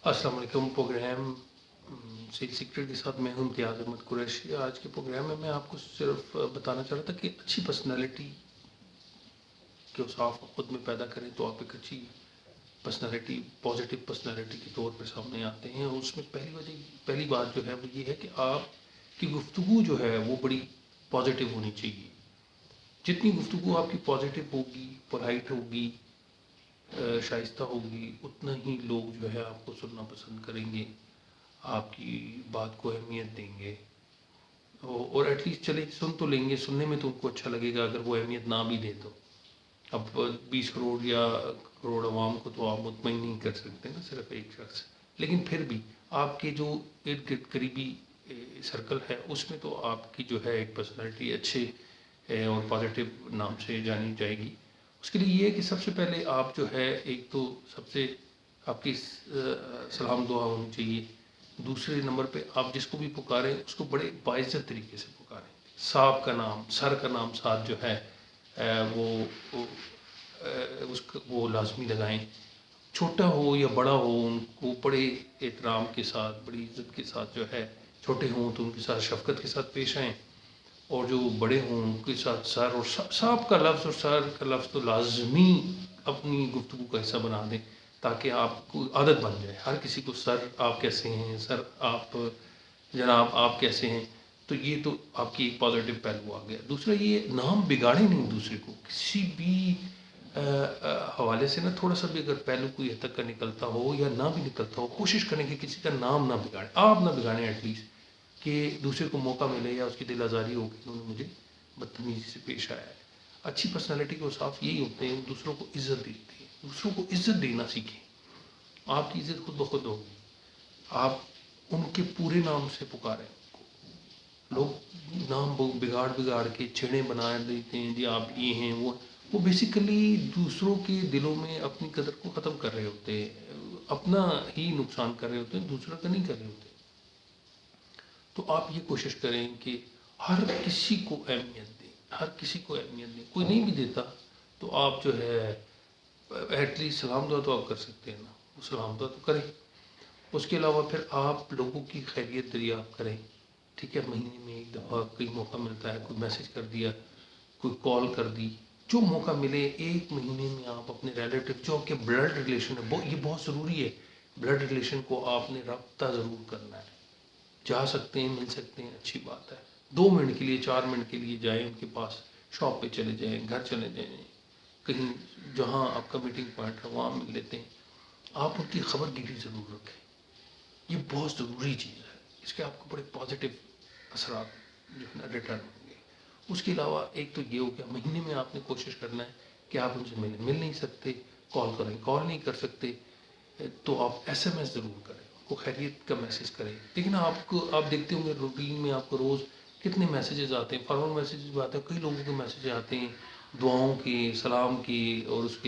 السلام علیکم programme cell secret کے ساتھ میں ہوں امتیاز احمد قریشی۔ آج کے پروگرام میں میں آپ کو صرف بتانا چاہ رہا تھا کہ اچھی پرسنالٹی کو صاف خود میں پیدا کریں تو آپ ایک اچھی پرسنالٹی، پازیٹیو پرسنالٹی کے طور پر سامنے آتے ہیں۔ اور اس میں پہلی بات جو ہے وہ یہ ہے کہ آپ کی گفتگو جو ہے وہ بڑی پازیٹیو ہونی چاہیے۔ جتنی گفتگو آپ کی پازیٹیو ہوگی، پولائٹ ہوگی، شائستہ ہوگی، اتنا ہی لوگ جو ہے آپ کو سننا پسند کریں گے، آپ کی بات کو اہمیت دیں گے، اور ایٹ لیسٹ چلے سن تو لیں گے، سننے میں تو ان کو اچھا لگے گا اگر وہ اہمیت نہ بھی دے تو۔ اب 20 کروڑ یا کروڑ عوام کو تو آپ مطمئن نہیں کر سکتے نا، صرف ایک شخص، لیکن پھر بھی آپ کے جو ارد گرد قریبی سرکل ہے اس میں تو آپ کی جو ہے ایک پرسنالٹی اچھے اور پازیٹیو نام سے جانی جائے گی۔ اس کے لیے یہ ہے کہ سب سے پہلے آپ جو ہے ایک تو سب سے آپ کی سلام دعا ہونی چاہیے۔ دوسرے نمبر پہ آپ جس کو بھی پکاریں اس کو بڑے باعزت طریقے سے پکاریں۔ صاحب کا نام، سر کا نام ساتھ جو ہے وہ لازمی لگائیں۔ چھوٹا ہو یا بڑا ہو ان کو بڑے احترام کے ساتھ، بڑی عزت کے ساتھ جو ہے، چھوٹے ہوں تو ان کے ساتھ شفقت کے ساتھ پیش آئیں، اور جو بڑے ہوں ان کے ساتھ سر اور صاحب کا لفظ اور سر کا لفظ تو لازمی اپنی گفتگو کا حصہ بنا دیں، تاکہ آپ کو عادت بن جائے۔ ہر کسی کو سر آپ کیسے ہیں، سر آپ، جناب آپ کیسے ہیں، تو یہ تو آپ کی ایک پازیٹیو پہلو آ گیا۔ دوسرا یہ نام بگاڑے نہیں دوسرے کو، کسی بھی حوالے سے نا تھوڑا سا بھی اگر پہلو کوئی حد تک کا نکلتا ہو یا نہ بھی نکلتا ہو، کوشش کریں کہ کسی کا نام نہ بگاڑیں، آپ نہ بگاڑیں ایٹ لیسٹ، کہ دوسرے کو موقع ملے یا اس کی دل آزاری ہو کہ انہوں نے مجھے بدتمیزی سے پیش آیا ہے۔ اچھی پرسنالٹی کو صاف یہی ہوتے ہیں، دوسروں کو عزت دیتے ہیں، دوسروں کو عزت دینا سیکھیں۔ آپ کی عزت خود بخود ہوگی، آپ ان کے پورے نام سے پکاریں ان کو۔ لوگ نام بگاڑ کے چھیڑیں بنا دیتے ہیں، جی آپ یہ ہیں وہ بیسیکلی دوسروں کے دلوں میں اپنی قدر کو ختم کر رہے ہوتے ہیں، اپنا ہی نقصان کر رہے ہوتے ہیں، دوسروں کا نہیں کر رہے ہوتے۔ تو آپ یہ کوشش کریں کہ ہر کسی کو اہمیت دیں، ہر کسی کو اہمیت دیں۔ کوئی نہیں بھی دیتا تو آپ جو ہے ایٹ لیسٹ سلام دعا تو آپ کر سکتے ہیں نا، وہ سلام دعا تو کریں۔ اس کے علاوہ پھر آپ لوگوں کی خیریت دریافت کریں، ٹھیک ہے، مہینے میں ایک دفعہ کوئی موقع ملتا ہے، کوئی میسج کر دیا، کوئی کال کر دی، جو موقع ملے ایک مہینے میں آپ اپنے ریلیٹیو جو کہ بلڈ ریلیشن ہے، یہ بہت ضروری ہے، بلڈ ریلیشن کو آپ نے رابطہ ضرور کرنا ہے۔ جا سکتے ہیں، مل سکتے ہیں، اچھی بات ہے، 2 منٹ کے لیے 4 منٹ کے لیے جائیں ان کے پاس، شاپ پہ چلے جائیں، گھر چلے جائیں، کہیں جہاں آپ کا میٹنگ پوائنٹ ہے وہاں مل لیتے ہیں۔ آپ ان کی خبر گیری ضرور رکھیں، یہ بہت ضروری چیز ہے، اس کے آپ کو بڑے پازیٹیو اثرات جو ہے نا ریٹرن ہوں گے۔ اس کے علاوہ ایک تو یہ ہو گیا، مہینے میں آپ نے کوشش کرنا ہے کہ آپ ان سے مل نہیں سکتے، کال کریں، کال نہیں کر سکتے تو آپ ایس ایم ایس ضرور کریں، ان کو خیریت کا میسیج کریں۔ لیکن آپ دیکھتے ہوں گے روٹین میں آپ کو روز کتنے میسیجز آتے ہیں، فارورڈ میسیجز بھی آتے ہیں، کئی لوگوں کے میسیج آتے ہیں دعاؤں کے، سلام کے، اور اس کے